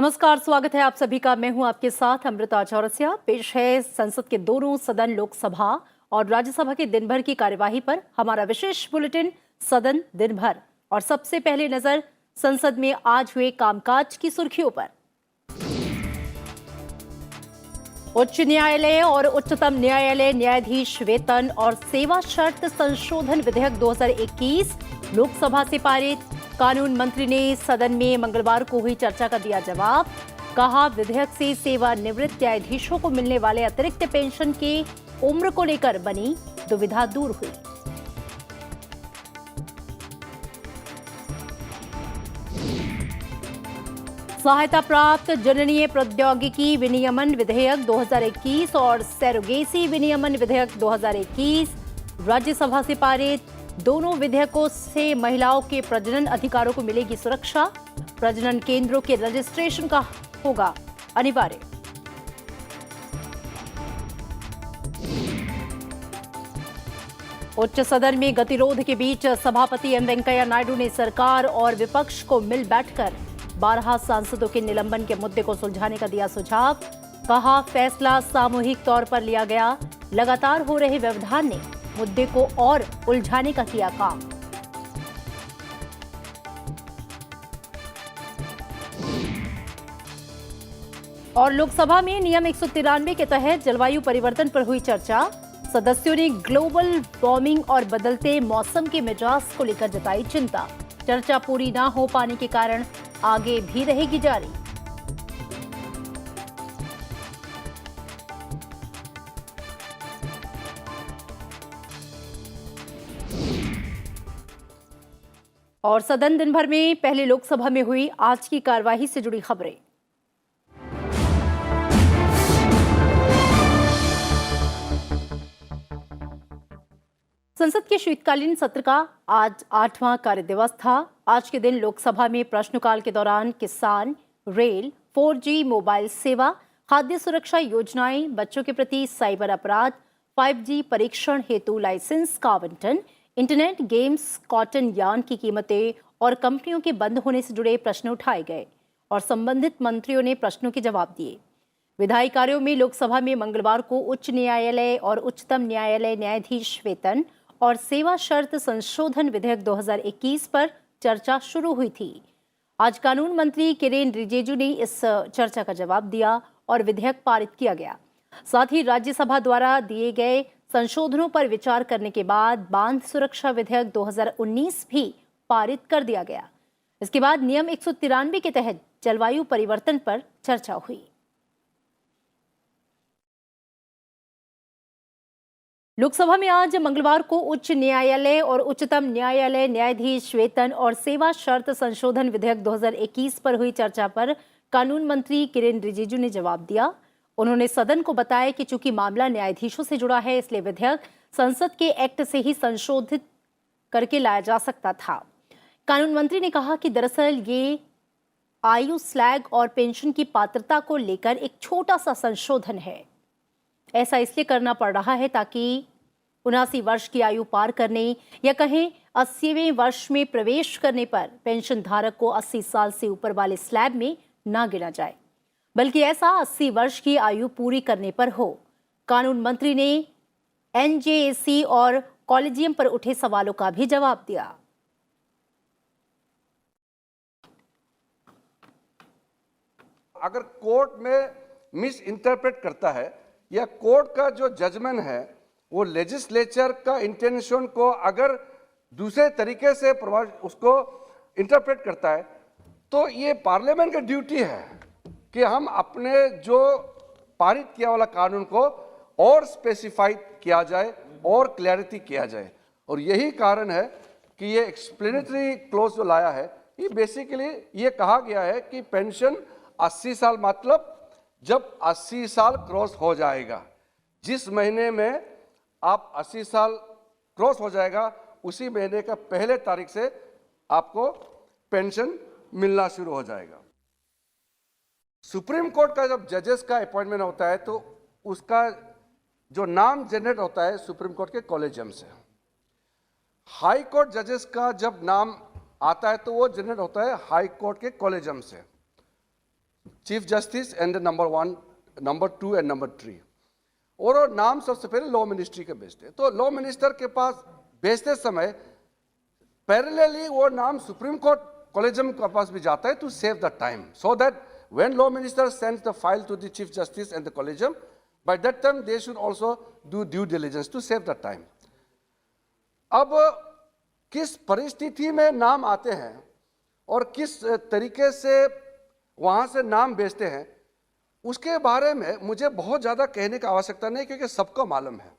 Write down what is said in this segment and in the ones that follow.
नमस्कार, स्वागत है आप सभी का। मैं हूं आपके साथ अमृता चौरसिया। पेश है संसद के दोनों सदन लोकसभा और राज्यसभा की दिन भर की कार्यवाही पर हमारा विशेष बुलेटिन सदन दिन भर। और सबसे पहले नजर संसद में आज हुए कामकाज की सुर्खियों पर। उच्च न्यायालय और उच्चतम न्यायालय न्यायाधीश वेतन और सेवा शर्त संशोधन विधेयक 2021 लोकसभा से पारित। कानून मंत्री ने सदन में मंगलवार को हुई चर्चा का दिया जवाब। कहा, विधेयक से सेवानिवृत्त न्यायाधीशों को मिलने वाले अतिरिक्त पेंशन की उम्र को लेकर बनी दुविधा दूर हुई। सहायता प्राप्त जननीय प्रौद्योगिकी विनियमन विधेयक 2021 और सरोगेसी विनियमन विधेयक 2021 राज्यसभा से पारित। दोनों विधेयकों से महिलाओं के प्रजनन अधिकारों को मिलेगी सुरक्षा। प्रजनन केंद्रों के रजिस्ट्रेशन का होगा अनिवार्य। उच्च सदन में गतिरोध के बीच सभापति एम वेंकैया नायडू ने सरकार और विपक्ष को मिल बैठकर 12 सांसदों के निलंबन के मुद्दे को सुलझाने का दिया सुझाव। कहा, फैसला सामूहिक तौर पर लिया गया। लगातार हो रहे व्यवधान ने मुद्दे को और उलझाने का किया काम। और लोकसभा में नियम 193 के तहत जलवायु परिवर्तन पर हुई चर्चा। सदस्यों ने ग्लोबल वार्मिंग और बदलते मौसम के मिजाज को लेकर जताई चिंता। चर्चा पूरी ना हो पाने के कारण आगे भी रहेगी जारी। और सदन दिन भर में पहले लोकसभा में हुई आज की कार्यवाही से जुड़ी खबरें। संसद के शीतकालीन सत्र का आज 8वां कार्यदिवस था। आज के दिन लोकसभा में प्रश्नकाल के दौरान किसान, रेल, 4G मोबाइल सेवा, खाद्य सुरक्षा योजनाएं, बच्चों के प्रति साइबर अपराध, 5G परीक्षण हेतु लाइसेंस का आवंटन, इंटरनेट, गेम्स, कॉटन यार्न की कीमतें और कंपनियों के बंद होने से जुड़े प्रश्न उठाए गए और संबंधित मंत्रियों ने प्रश्नों के जवाब दिए। विधायी कार्यों में लोकसभा में मंगलवार को उच्च न्यायालय और उच्चतम न्यायालय न्यायाधीश वेतन और सेवा शर्त संशोधन विधेयक 2021 पर चर्चा शुरू हुई थी। आज कानून मंत्री किरेन रिजिजू ने इस चर्चा का जवाब दिया और विधेयक पारित किया गया। साथ ही राज्यसभा द्वारा दिए गए संशोधनों पर विचार करने के बाद बांध सुरक्षा विधेयक 2019 भी पारित कर दिया गया। इसके बाद नियम 193 के तहत जलवायु परिवर्तन पर चर्चा हुई। लोकसभा में आज मंगलवार को उच्च न्यायालय और उच्चतम न्यायालय न्यायाधीश वेतन और सेवा शर्त संशोधन विधेयक 2021 पर हुई चर्चा पर कानून मंत्री किरेन रिजिजू ने जवाब दिया। उन्होंने सदन को बताया कि चूंकि मामला न्यायाधीशों से जुड़ा है, इसलिए विधेयक संसद के एक्ट से ही संशोधित करके लाया जा सकता था। कानून मंत्री ने कहा कि दरअसल ये आयु स्लैग और पेंशन की पात्रता को लेकर एक छोटा सा संशोधन है। ऐसा इसलिए करना पड़ रहा है ताकि 79 वर्ष की आयु पार करने या कहें 80वें वर्ष में प्रवेश करने पर पेंशन धारक को 80 साल से ऊपर वाले स्लैब में ना गिना जाए, बल्कि ऐसा 80 वर्ष की आयु पूरी करने पर हो। कानून मंत्री ने एनजेएसी और कॉलेजियम पर उठे सवालों का भी जवाब दिया। अगर कोर्ट में मिस इंटरप्रेट करता है या कोर्ट का जो जजमेंट है वो लेजिस्लेचर का इंटेंशन को अगर दूसरे तरीके से उसको इंटरप्रेट करता है, तो ये पार्लियामेंट का ड्यूटी है कि हम अपने जो पारित किया वाला कानून को और स्पेसिफाइड किया जाए और क्लैरिटी किया जाए। और यही कारण है कि ये एक्सप्लेनेटरी क्लोज जो लाया है, ये बेसिकली ये कहा गया है कि पेंशन 80 साल मतलब जब 80 साल क्रॉस हो जाएगा, जिस महीने में आप 80 साल क्रॉस हो जाएगा उसी महीने का पहले तारीख से आपको पेंशन मिलना शुरू हो जाएगा। सुप्रीम कोर्ट का जब जजेस का अपॉइंटमेंट होता है तो उसका जो नाम जनरेट होता है सुप्रीम कोर्ट के कॉलेजियम से। हाई कोर्ट जजेस का जब नाम आता है तो वो जनरेट होता है हाई कोर्ट के कॉलेजियम से। Chief justice and number 1, number 2 and number 3। और वो नाम सबसे पहले लॉ मिनिस्ट्री के भेजते हैं। तो लॉ मिनिस्टर के पास भेजते समय पैरेलली वो नाम सुप्रीम कोर्ट कॉलेजियम के पास भी जाता है to save the time, so that when law minister sends the file to the chief justice and the collegium, by that time they should also do due diligence to save the time. अब किस परिस्थिति में नाम आते हैं और किस तरीके से वहाँ से नाम भेजते हैं, उसके बारे में मुझे बहुत ज़्यादा कहने की आवश्यकता नहीं, क्योंकि सबको मालूम है।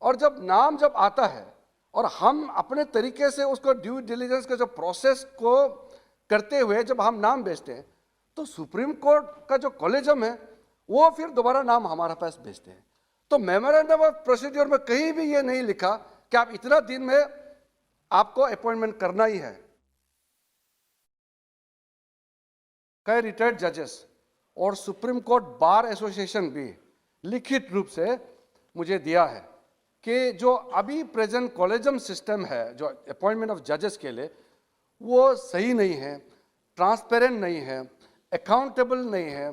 और जब नाम आता है और हम अपने तरीके से उसको ड्यू डिलिजेंस के जो प्रोसेस को करते हुए जब हम नाम भेजते हैं, तो सुप्रीम कोर्ट का जो कॉलेजियम है वो फिर दोबारा नाम हमारे पास भेजते हैं। तो मेमोरेंडम ऑफ प्रोसीड्योर में कहीं भी ये नहीं लिखा कि आप इतना दिन में आपको अपॉइंटमेंट करना ही है। कई रिटायर्ड जजेस और सुप्रीम कोर्ट बार एसोसिएशन भी लिखित रूप से मुझे दिया है कि जो अभी प्रेजेंट कॉलेजियम सिस्टम है जो अपॉइंटमेंट ऑफ जजेस के लिए, वो सही नहीं है, ट्रांसपेरेंट नहीं है, अकाउंटेबल नहीं है,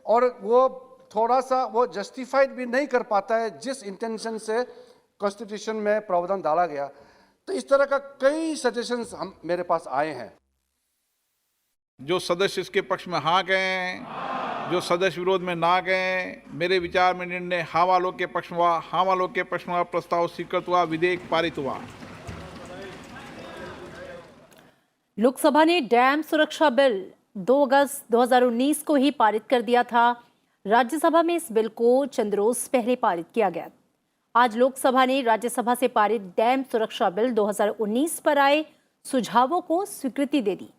और वो थोड़ा सा वो जस्टिफाइड भी नहीं कर पाता है जिस इंटेंशन से कॉन्स्टिट्यूशन में प्रावधान डाला गया। तो इस तरह का कई सजेशंस हम मेरे पास आए हैं। जो सदस्य इसके पक्ष में हाँ गए, जो सदस्य विरोध में ना गए, मेरे विचार में निर्णय हाँ वालों के पक्ष में हुआ। हाँ वालों के पक्ष में हुआ, प्रस्ताव स्वीकृत हुआ, विधेयक पारित हुआ। लोकसभा ने डैम सुरक्षा बिल 2 अगस्त 2019 को ही पारित कर दिया था। राज्यसभा में इस बिल को चंद रोज पहले पारित किया गया। आज लोकसभा ने राज्यसभा से पारित डैम सुरक्षा बिल 2019 पर आए सुझावों को स्वीकृति दे दी।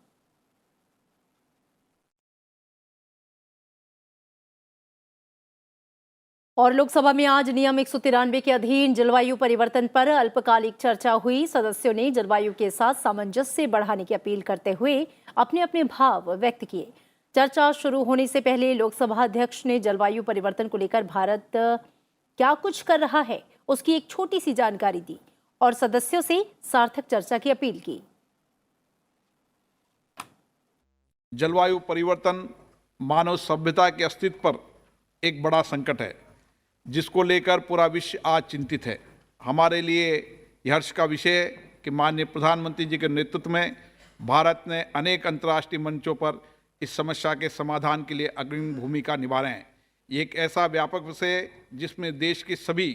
और लोकसभा में आज नियम 193 के अधीन जलवायु परिवर्तन पर अल्पकालिक चर्चा हुई। सदस्यों ने जलवायु के साथ सामंजस्य बढ़ाने की अपील करते हुए अपने अपने भाव व्यक्त किए। चर्चा शुरू होने से पहले लोकसभा अध्यक्ष ने जलवायु परिवर्तन को लेकर भारत क्या कुछ कर रहा है उसकी एक छोटी सी जानकारी दी और सदस्यों से सार्थक चर्चा की अपील की। जलवायु परिवर्तन मानव सभ्यता के अस्तित्व पर एक बड़ा संकट है, जिसको लेकर पूरा विश्व आज चिंतित है। हमारे लिए यह हर्ष का विषय है कि माननीय प्रधानमंत्री जी के नेतृत्व में भारत ने अनेक अंतर्राष्ट्रीय मंचों पर इस समस्या के समाधान के लिए अग्रणी भूमिका निभा रहे हैं। ये एक ऐसा व्यापक विषय है जिसमें देश की सभी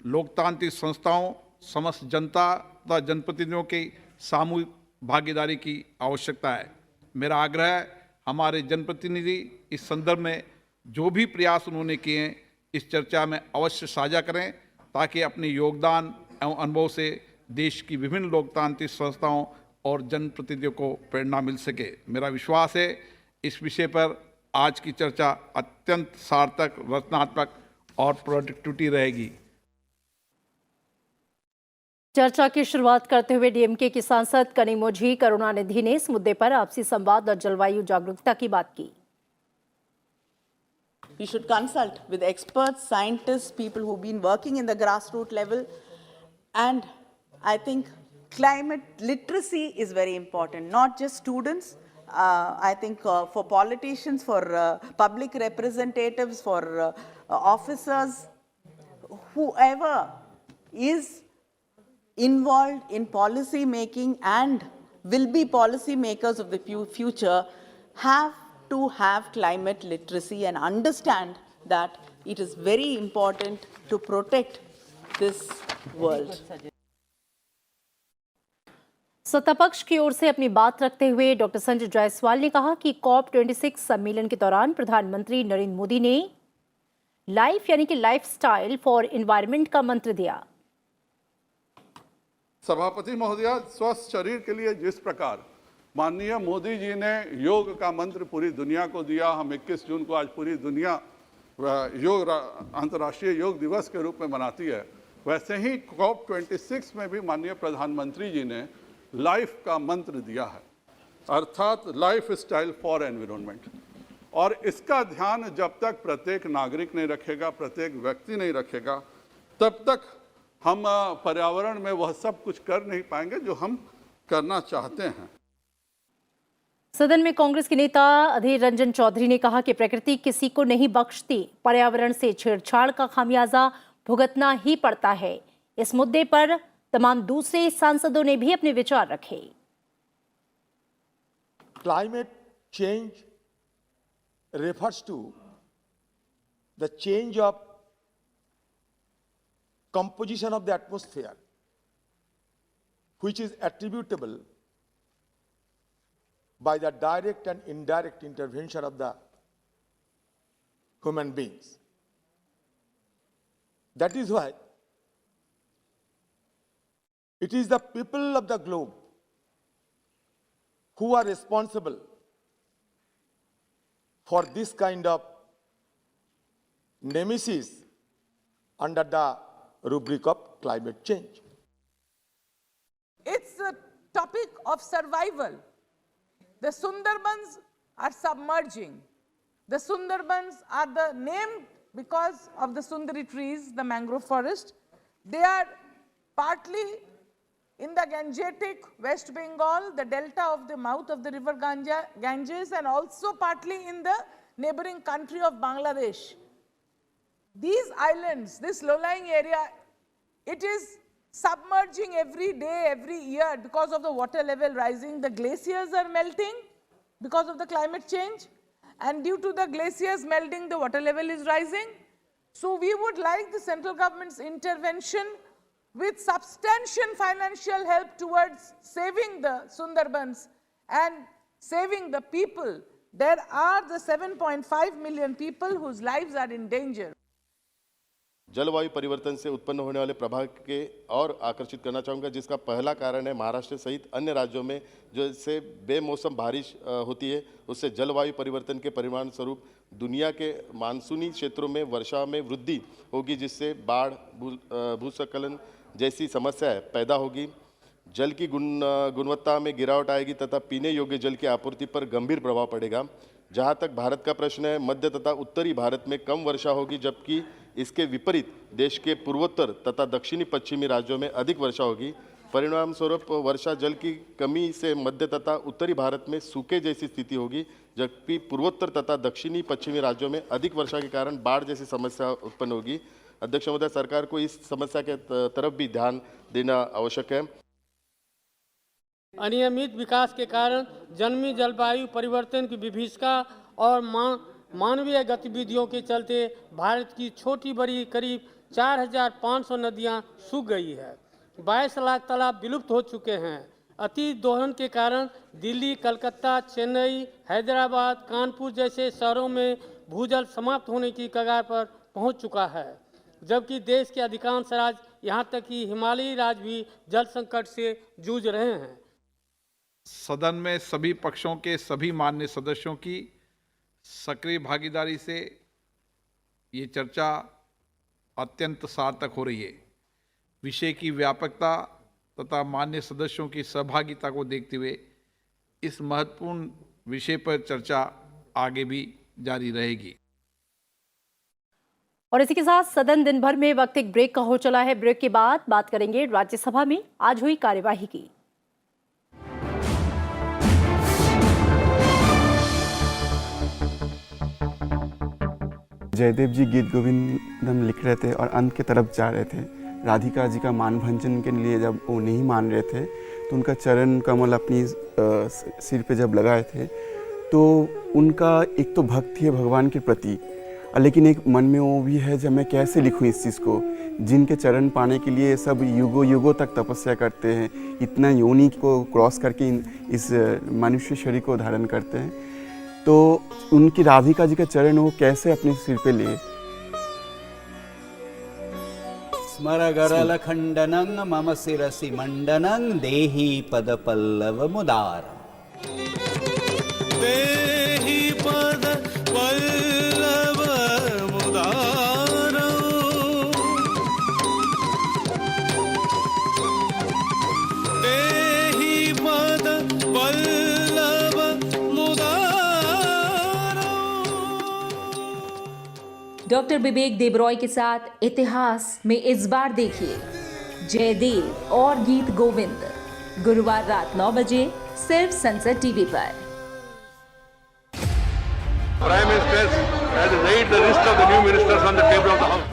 लोकतांत्रिक संस्थाओं, समस्त जनता तथा जनप्रतिनिधियों की सामूहिक भागीदारी की आवश्यकता है। मेरा आग्रह है हमारे जनप्रतिनिधि इस संदर्भ में जो भी प्रयास उन्होंने किए हैं इस चर्चा में अवश्य साझा करें, ताकि अपने योगदान एवं अनुभव से देश की विभिन्न लोकतांत्रिक संस्थाओं और जनप्रतिनिधियों को प्रेरणा मिल सके। मेरा विश्वास है इस विषय पर आज की चर्चा अत्यंत सार्थक, रचनात्मक और प्रोडक्टिविटी रहेगी। चर्चा की शुरुआत करते हुए डीएमके की सांसद कनिमोझी करुणानिधि ने इस मुद्दे पर आपसी संवाद और जलवायु जागरूकता की बात की। We should consult with experts, scientists, people who've been working in the grassroots level. And I think climate literacy is very important, not just students. I think for politicians, for public representatives, for officers, whoever is involved in policy making and will be policy makers of the future have to have climate literacy and understand that it is very important to protect this world. सत्तापक्ष की ओर से अपनी बात रखते हुए doctor Sanjay Jaiswal ने कहा कि COP26 सम्मेलन के दौरान प्रधानमंत्री नरेंद्र मोदी ने लाइफ यानी कि लाइफस्टाइल फॉर एनवायरनमेंट का मंत्र दिया। सभापति महोदया, स्वस्थ शरीर के लिए जिस प्रकार माननीय मोदी जी ने योग का मंत्र पूरी दुनिया को दिया, हम 21 जून को आज पूरी दुनिया अंतर्राष्ट्रीय योग दिवस के रूप में मनाती है, वैसे ही COP26 में भी माननीय प्रधानमंत्री जी ने लाइफ का मंत्र दिया है, अर्थात लाइफ स्टाइल फॉर एनवायरनमेंट। और इसका ध्यान जब तक प्रत्येक नागरिक नहीं रखेगा, प्रत्येक व्यक्ति नहीं रखेगा, तब तक हम पर्यावरण में वह सब कुछ कर नहीं पाएंगे जो हम करना चाहते हैं। सदन में कांग्रेस के नेता अधीर रंजन चौधरी ने कहा कि प्रकृति किसी को नहीं बख्शती, पर्यावरण से छेड़छाड़ का खामियाजा भुगतना ही पड़ता है। इस मुद्दे पर तमाम दूसरे सांसदों ने भी अपने विचार रखे। Climate change refers to the change of composition of the atmosphere, which is attributable by the direct and indirect intervention of the human beings. That is why it is the people of the globe who are responsible for this kind of nemesis under the rubric of climate change. It's a topic of survival. The Sundarbans are submerging. The Sundarbans are named because of the Sundari trees, the mangrove forest. They are partly in the Gangetic West Bengal, the delta of the mouth of the river Ganges, and also partly in the neighboring country of Bangladesh. These islands, this low-lying area, it is submerging every day, every year because of the water level rising. The glaciers are melting because of the climate change, and due to the glaciers melting, the water level is rising. So we would like the central government's intervention with substantial financial help towards saving the Sundarbans and saving the people. There are the 7.5 million people whose lives are in danger. जलवायु परिवर्तन से उत्पन्न होने वाले प्रभाव के और आकर्षित करना चाहूँगा, जिसका पहला कारण है महाराष्ट्र सहित अन्य राज्यों में जो इससे बेमौसम बारिश होती है, उससे जलवायु परिवर्तन के परिणाम स्वरूप दुनिया के मानसूनी क्षेत्रों में वर्षा में वृद्धि होगी, जिससे बाढ़, भूस्खलन जैसी समस्याएं पैदा होगी। जल की गुणवत्ता में गिरावट आएगी तथा पीने योग्य जल की आपूर्ति पर गंभीर प्रभाव पड़ेगा। जहां तक भारत का प्रश्न है, मध्य तथा उत्तरी भारत में कम वर्षा होगी, जबकि इसके विपरीत देश के पूर्वोत्तर तथा दक्षिणी पश्चिमी राज्यों में अधिक वर्षा होगी। परिणाम स्वरूप वर्षा जल की कमी से मध्य तथा उत्तरी भारत में सूखे जैसी स्थिति होगी, जबकि पूर्वोत्तर तथा दक्षिणी पश्चिमी राज्यों में अधिक वर्षा के कारण बाढ़ जैसी समस्या उत्पन्न होगी। अध्यक्ष महोदय, सरकार को इस समस्या के तरफ भी ध्यान देना आवश्यक है। अनियमित विकास के कारण जन्मी जलवायु परिवर्तन की विभीषिका और मानवीय गतिविधियों के चलते भारत की छोटी बड़ी करीब 4,500 नदियां सूख गई है। 22 लाख तालाब विलुप्त हो चुके हैं। अति दोहन के कारण दिल्ली, कलकत्ता, चेन्नई, हैदराबाद, कानपुर जैसे शहरों में भूजल समाप्त होने की कगार पर पहुंच चुका है, जबकि देश के अधिकांश राज्य, यहां तक कि हिमालयी राज्य भी जल संकट से जूझ रहे हैं। सदन में सभी पक्षों के सभी माननीय सदस्यों की सक्रिय भागीदारी से ये चर्चा अत्यंत सार्थक हो रही है। विषय की व्यापकता तथा माननीय सदस्यों की सहभागिता को देखते हुए इस महत्वपूर्ण विषय पर चर्चा आगे भी जारी रहेगी। और इसी के साथ सदन दिन भर में वक्त एक ब्रेक का हो चला है। ब्रेक के बाद बात करेंगे राज्यसभा में आज हुई कार्यवाही की। जयदेव जी गीत गोविंदम लिख रहे थे और अंत की तरफ जा रहे थे। राधिका जी का मानभंजन के लिए जब वो नहीं मान रहे थे तो उनका चरण कमल अपनी सिर पे जब लगाए थे तो उनका एक तो भक्ति है भगवान के प्रति, लेकिन एक मन में वो भी है जब मैं कैसे लिखूं इस चीज़ को, जिनके चरण पाने के लिए सब युगों युगों तक तपस्या करते हैं, इतना योनि को क्रॉस करके इस मनुष्य शरीर को धारण करते हैं, तो उनकी राधिका जी का चरण वो कैसे अपने सिर पे लिए। स्मरगरल खंडनं मम शिरसि मंडनं देहि पद पल्लव मुदार। देहि पद पल्लव मुदार। देहि पद पल्लव मुदार। डॉक्टर विवेक देबरॉय के साथ इतिहास में इस बार देखिए जयदेव और गीत गोविंद, गुरुवार रात 9 बजे सिर्फ सनसेट टीवी पर। Prime Minister has laid the list of the new ministers on the table of the House.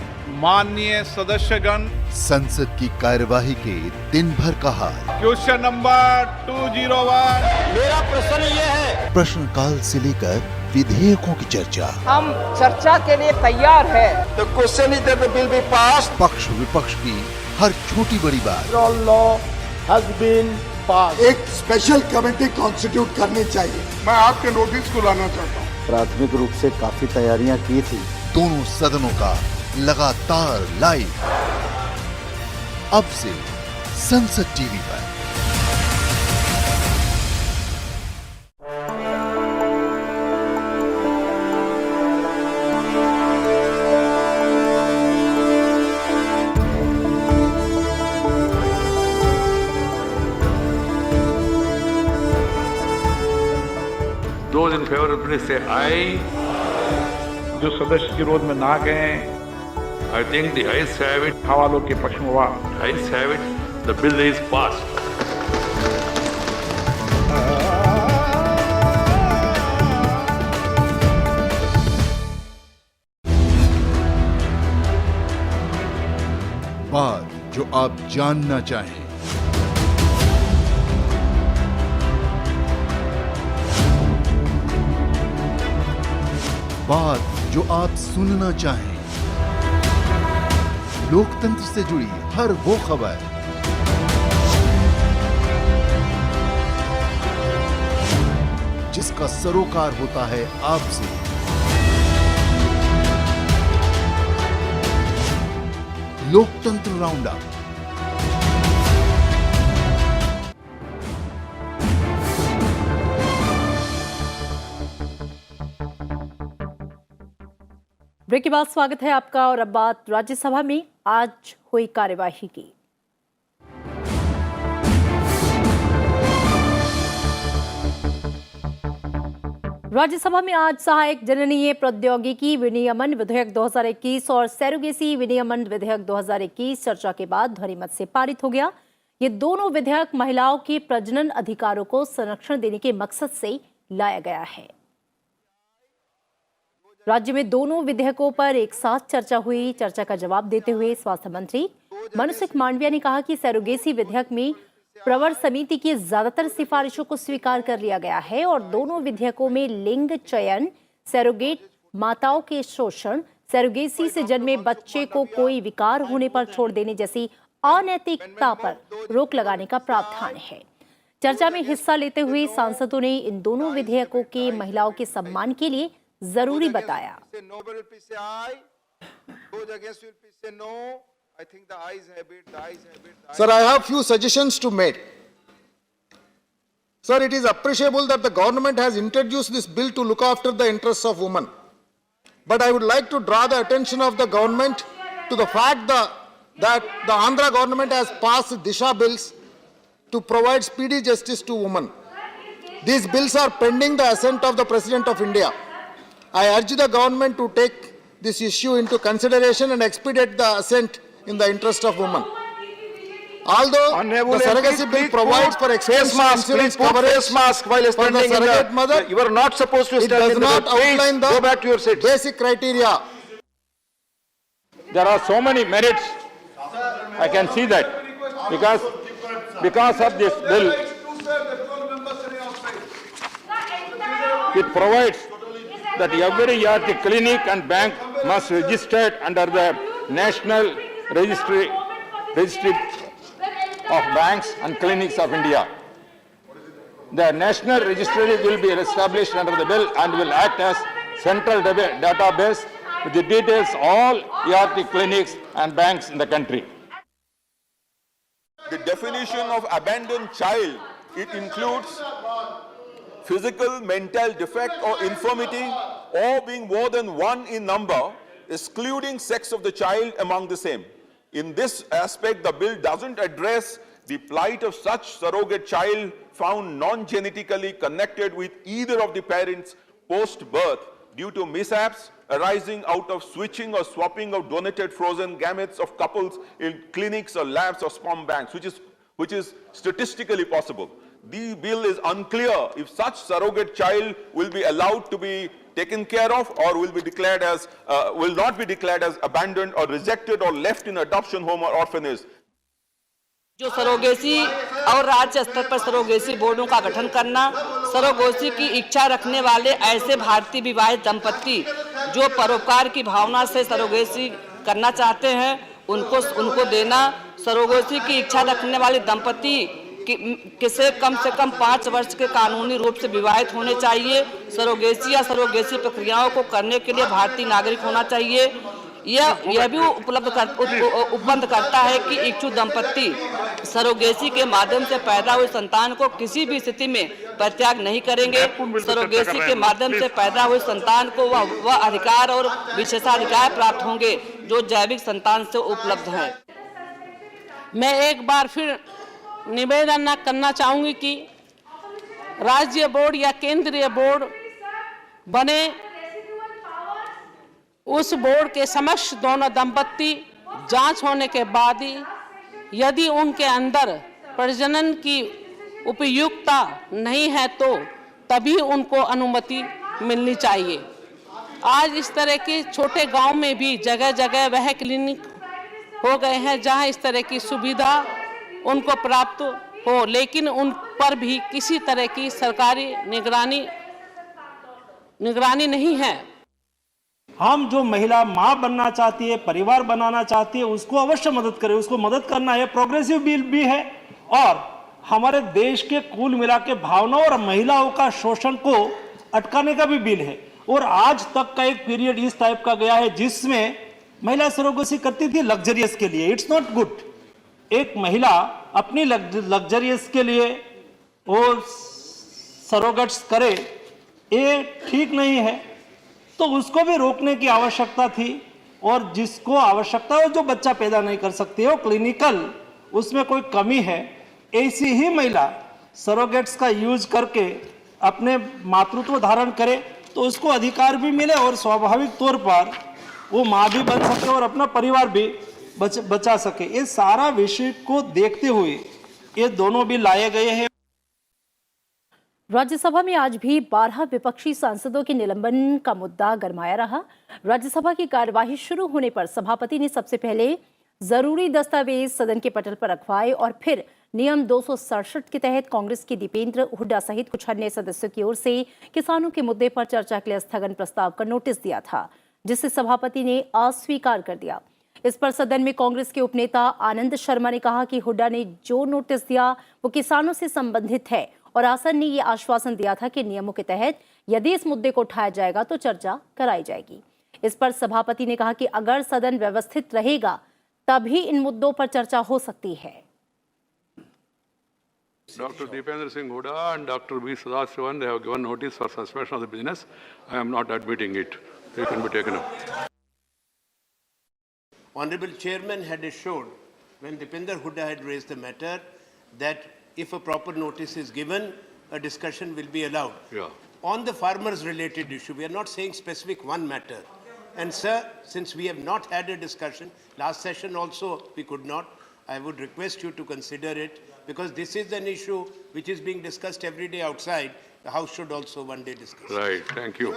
माननीय सदस्यगण, संसद की कार्यवाही के दिन भर का हाल। Question number 201। मेरा प्रश्न ये है, प्रश्नकाल से लेकर विधेयकों की चर्चा। हम चर्चा के लिए तैयार है। the question is that the bill be passed. पक्ष विपक्ष की हर छोटी बड़ी बात। Law has been passed. एक स्पेशल कमेटी कॉन्स्टिट्यूट करनी चाहिए। मैं आपके नोटिस को लाना चाहता हूँ। प्राथमिक रूप से काफी तैयारियां की थी। दोनों सदनों का लगातार लाइव अब से संसद टीवी पर। Those in favor of please say aye. जो सदस्य विरोध में ना गए, I think the ayes have it. हवालों के पक्ष में हुआ। Ayes have it. The bill is passed. बात जो आप जानना चाहें, बात जो आप सुनना चाहें, लोकतंत्र से जुड़ी हर वो खबर जिसका सरोकार होता है आपसे। लोकतंत्र राउंड अप। ब्रेक के बाद स्वागत है आपका। और अब बात राज्यसभा में आज हुई कार्यवाही की। राज्यसभा में आज सहायक जननीय प्रौद्योगिकी विनियमन विधेयक 2021 और सैरोगेसी विनियमन विधेयक 2021 चर्चा के बाद ध्वनिमत से पारित हो गया। ये दोनों विधेयक महिलाओं के प्रजनन अधिकारों को संरक्षण देने के मकसद से लाया गया है। राज्य में दोनों विधेयकों पर एक साथ चर्चा हुई। चर्चा का जवाब देते हुए स्वास्थ्य मंत्री मनसुख मांडविया ने कहा कि सैरोगेसी विधेयक में प्रवर समिति की ज्यादातर सिफारिशों को स्वीकार कर लिया गया है और दोनों विधेयकों में लिंग चयन, सैरोगेट माताओं के शोषण, सैरोगेसी से जन्मे बच्चे को कोई विकार होने पर छोड़ देने जैसी अनैतिकता पर रोक लगाने का प्रावधान है। चर्चा में हिस्सा लेते हुए सांसदों ने इन दोनों विधेयकों के महिलाओं के सम्मान के लिए जरूरी बताया। Sir, I have few suggestions to make. Sir, it is appreciable that the government has introduced this bill to look after the interests of women. But I would like to draw the attention of the government to the fact that the Andhra government has passed Disha bills to provide speedy justice to women. These bills are pending the assent of the President of India. I urge the government to take this issue into consideration and expedite the assent in the interest of women. Although the surrogacy bill provides for extensive insurance coverage for the surrogate mother, you are not supposed to. It does not outline the basic criteria. There are so many merits. I can see that because of this bill, it provides that every yardstick clinic and bank must register under the National Registry of Banks and Clinics of India. The National Registry will be established under the bill and will act as central database with the details of all yardstick clinics and banks in the country. The definition of abandoned child, it includes physical, mental defect or infirmity, or being more than one in number, excluding sex of the child among the same. In this aspect, the bill doesn't address the plight of such surrogate child found non-genetically connected with either of the parents post-birth due to mishaps arising out of switching or swapping of donated frozen gametes of couples in clinics or labs or sperm banks, which is statistically possible. The bill is unclear if such surrogate child will be allowed to be taken care of or will be declared as will not be declared as abandoned or rejected or left in adoption home or orphanage. जो surrogacy और राज्य स्तर पर surrogacy बोर्डों का गठन करना, surrogacy की इच्छा रखने वाले ऐसे भारतीय विवाहित दंपत्ति जो परोपकार की भावना से सरोगेसी करना चाहते हैं उनको देना, सरोगेसी की इच्छा रखने वाले दंपत्ति से कम 5 वर्ष के कानूनी रूप से विवाहित होने चाहिए, सरोगेसी या सरोगेसी प्रक्रियाओं को करने के लिए भारतीय नागरिक होना चाहिए। यह भी उपबंध करता है कि इच्छुक दंपत्ति सरोगेसी के माध्यम से पैदा हुए संतान को किसी भी स्थिति में परित्याग नहीं करेंगे। सरोगेसी के माध्यम से पैदा हुए संतान को वह अधिकार और विशेषाधिकार प्राप्त होंगे जो जैविक संतान से उपलब्ध हैं। मैं एक बार फिर निवेदन करना चाहूंगी कि राज्य बोर्ड या केंद्रीय बोर्ड बने, उस बोर्ड के समक्ष दोनों दंपत्ति जांच होने के बाद ही यदि उनके अंदर प्रजनन की उपयुक्तता नहीं है तो तभी उनको अनुमति मिलनी चाहिए। आज इस तरह के छोटे गांव में भी जगह जगह वह क्लिनिक हो गए हैं जहां इस तरह की सुविधा उनको प्राप्त हो, लेकिन उन पर भी किसी तरह की सरकारी निगरानी नहीं है। हम जो महिला माँ बनना चाहती है, परिवार बनाना चाहती है, उसको अवश्य मदद करें, उसको मदद करना है। प्रोग्रेसिव बिल भी है और हमारे देश के कुल मिला के भावनाओं और महिलाओं का शोषण को अटकाने का भी बिल है। और आज तक का एक पीरियड इस टाइप का गया है जिसमें महिला सरोगेसी करती थी लग्जरियस के लिए। It's not good. एक महिला अपनी लग्जरियस के लिए वो सरोगेट्स करे, ये ठीक नहीं है। तो उसको भी रोकने की आवश्यकता थी और जिसको आवश्यकता हो जो बच्चा पैदा नहीं कर सकती हो क्लिनिकल उसमें कोई कमी है, ऐसी ही महिला सरोगेट्स का यूज करके अपने मातृत्व धारण करे तो उसको अधिकार भी मिले और स्वाभाविक तौर पर वो माँ भी बन सके और अपना परिवार भी बचा सके। ये सारा विषय को देखते हुए ये दोनों भी लाए गए हैं। राज्यसभा में आज भी 12 विपक्षी सांसदों के निलंबन का मुद्दा गरमाया रहा। राज्यसभा की कार्यवाही शुरू होने पर सभापति ने सबसे पहले जरूरी दस्तावेज सदन के पटल पर रखवाए और फिर नियम 267 के तहत कांग्रेस के दीपेंद्र हुड्डा सहित कुछ अन्य सदस्यों की ओर से किसानों के मुद्दे पर चर्चा के लिए स्थगन प्रस्ताव का नोटिस दिया था, जिसे सभापति ने अस्वीकार कर दिया। इस पर सदन में कांग्रेस के उपनेता आनंद शर्मा ने कहा कि हुड्डा ने जो नोटिस दिया वो किसानों से संबंधित है और आसन ने ये आश्वासन दिया था कि नियमों के तहत यदि इस मुद्दे को उठाया जाएगा तो चर्चा कराई जाएगी। इस पर सभापति ने कहा कि अगर सदन व्यवस्थित रहेगा तभी इन मुद्दों पर चर्चा हो सकती है। Dr. Deependra Singh Hooda and Dr. V. Sadasivan, they have given notice for suspension of the business. I am not admitting it. It can be taken up. Honorable Chairman had assured when Deependra Hooda had raised the matter that if a proper notice is given, a discussion will be allowed. Yeah. On the farmers related issue, we are not saying specific one matter. And sir, since we have not had a discussion, last session also we could not, I would request you to consider it because this is an issue which is being discussed every day outside. The House should also one day discuss. Right, thank you.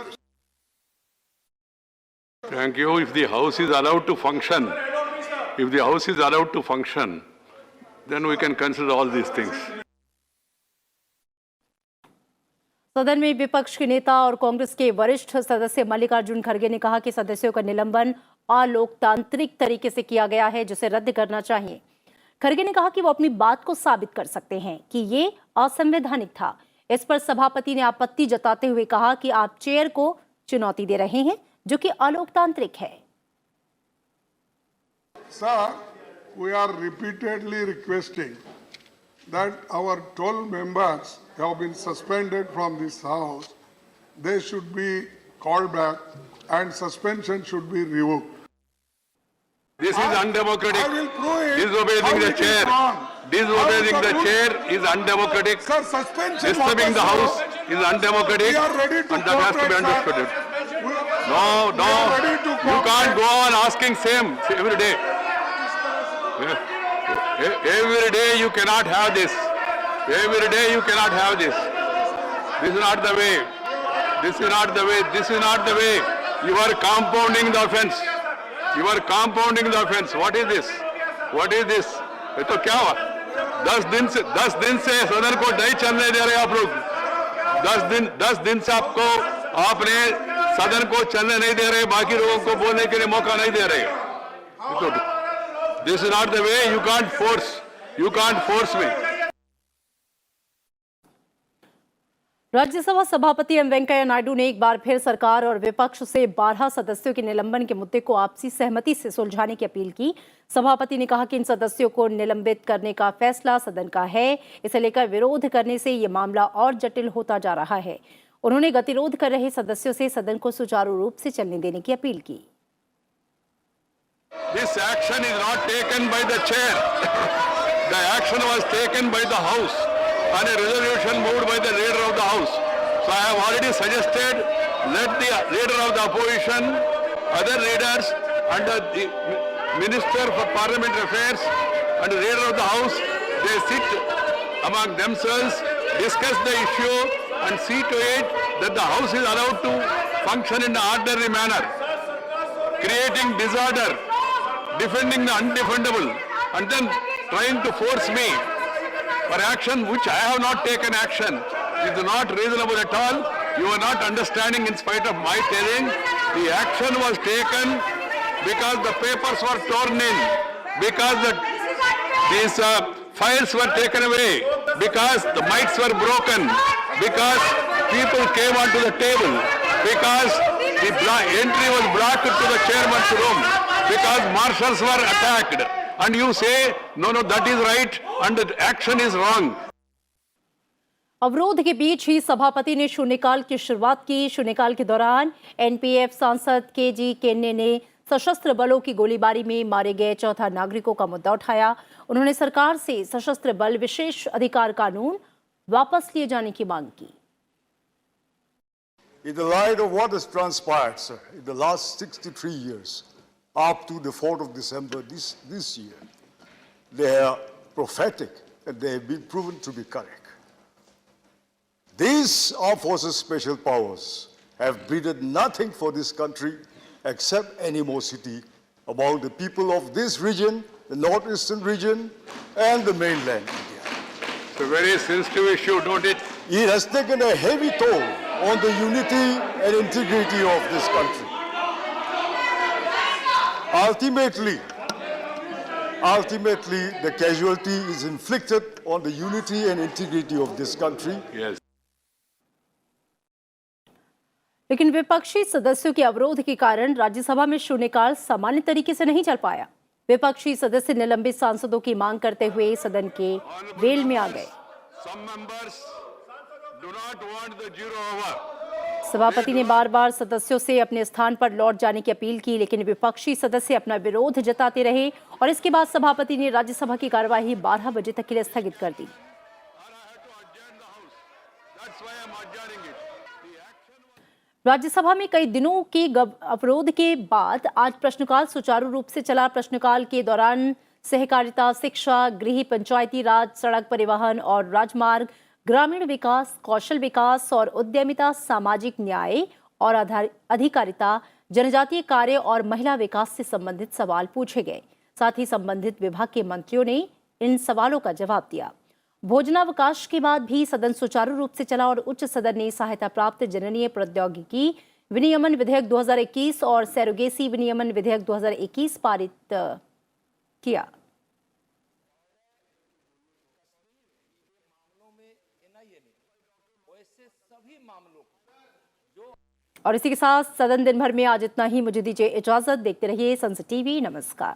Thank you. If the House is allowed to function, then we can consider all these things. सदन में विपक्ष के नेता और कांग्रेस के वरिष्ठ सदस्य मल्लिकार्जुन खड़गे ने कहा कि सदस्यों का निलंबन अलोकतांत्रिक तरीके से किया गया है जिसे रद्द करना चाहिए। खड़गे ने कहा कि वो अपनी बात को साबित कर सकते हैं कि ये असंवैधानिक था। इस पर सभापति ने आपत्ति जताते हुए कहा कि आप चेयर को चुनौती दे रहे हैं जो कि अलोकतांत्रिक है। Sir, we are repeatedly requesting that our 12 members have been suspended from this house. They should be called back and suspension should be revoked. This is undemocratic. I will prove it. Disobeying the chair. Disobeying the chair is undemocratic. Sir, suspension. Disturbing the house is undemocratic. We are ready to and that has to be understood. No. You can't go on asking same every day. Every day you cannot have this. Every day you cannot have this. This is not the way. This is not the way. This is not the way. You are compounding the offense. You are compounding the offense. What is this? What is this? ये तो क्या हुआ? 10 दिन से सदन को नहीं चलने दे रहे आप लोग। 10 दिन से आपने सदन को चलने नहीं दे रहे, बाकी लोगों को बोलने के लिए मौका नहीं दे रहे। This is not the way. You can't force me. Rajya Sabha सभापति एम वेंकैया नायडू ने एक बार फिर सरकार और विपक्ष से 12 सदस्यों के निलंबन के मुद्दे को आपसी सहमति से सुलझाने की अपील की। सभापति ने कहा कि इन सदस्यों को निलंबित करने का फैसला सदन का है। इसे लेकर विरोध करने से ये मामला और जटिल होता जा रहा है। उन्होंने गतिरोध कर रहे सदस्यों से सदन को सुचारू रूप से चलने देने की अपील की। This action is not taken by the chair. The action was taken by the House on a resolution moved by the leader of the House. So I have already suggested let the leader of the opposition, other leaders, and the Minister for Parliamentary Affairs and the leader of the House, they sit among themselves, discuss the issue, and see to it that the House is allowed to function in an ordinary manner, creating disorder, defending the undefendable, and then trying to force me for action which I have not taken action. It is not reasonable at all. You are not understanding in spite of my telling. The action was taken because the papers were torn in, because these files were taken away, because the mics were broken, because people came onto the table, because the entry was blocked to the chairman's room, because marshals were attacked. And you say, no, that is right and the action is wrong. अवरोध के बीच ही सभापति ने शून्यकाल की शुरुआत की। शून्यकाल के दौरान एनपीएफ सांसद केजी केन्ने ने सशस्त्र बलों की गोलीबारी में मारे गए 4 नागरिकों का मुद्दा उठाया। उन्होंने सरकार से सशस्त्र बल विशेष अधिकार कानून वापस लिए जाने की मांग की। In the light of what has transpired, sir, in the last 63 years, up to the 4th of December this year, they are prophetic and they have been proven to be correct. These armed forces special powers have breeded nothing for this country except animosity among the people of this region, the northeastern region, and the mainland India. It's a very sensitive issue, don't it? It has taken a heavy toll on the unity and integrity of this country. Ultimately, the casualty is inflicted on the unity and integrity of this country. Yes. लेकिन विपक्षी सदस्यों के अवरोध के कारण राज्यसभा में शून्यकाल सामान्य तरीके से नहीं चल पाया। विपक्षी सदस्य निलंबित सांसदों की मांग करते हुए सदन के वेल में आ गए। सभापति ने बार-बार सदस्यों से अपने स्थान पर लौट जाने की अपील की, लेकिन विपक्षी सदस्य अपना विरोध जताते रहे और इसके बाद सभापति ने राज्यसभा की कार्यवाही 12 बजे तक के लिए स्थगित कर दी। राज्यसभा में कई दिनों के अवरोध के बाद आज प्रश्नकाल सुचारू रूप से चला। प्रश्नकाल के दौरान सहकारिता, शिक्षा, गृह, पंचायती राज, सड़क परिवहन और राजमार्ग, ग्रामीण विकास, कौशल विकास और उद्यमिता, सामाजिक न्याय और अधिकारिता, जनजातीय कार्य और महिला विकास से संबंधित सवाल पूछे गए। साथ ही संबंधित विभाग के मंत्रियों ने इन सवालों का जवाब दिया। भोजनावकाश के बाद भी सदन सुचारू रूप से चला और उच्च सदन ने सहायता प्राप्त जननीय प्रौद्योगिकी विनियमन विधेयक 2021 और सरोगेसी विनियमन विधेयक 2021 पारित किया। और इसी के साथ सदन दिन भर में आज इतना ही। मुझे दीजिए इजाजत। देखते रहिए संसद टीवी। नमस्कार।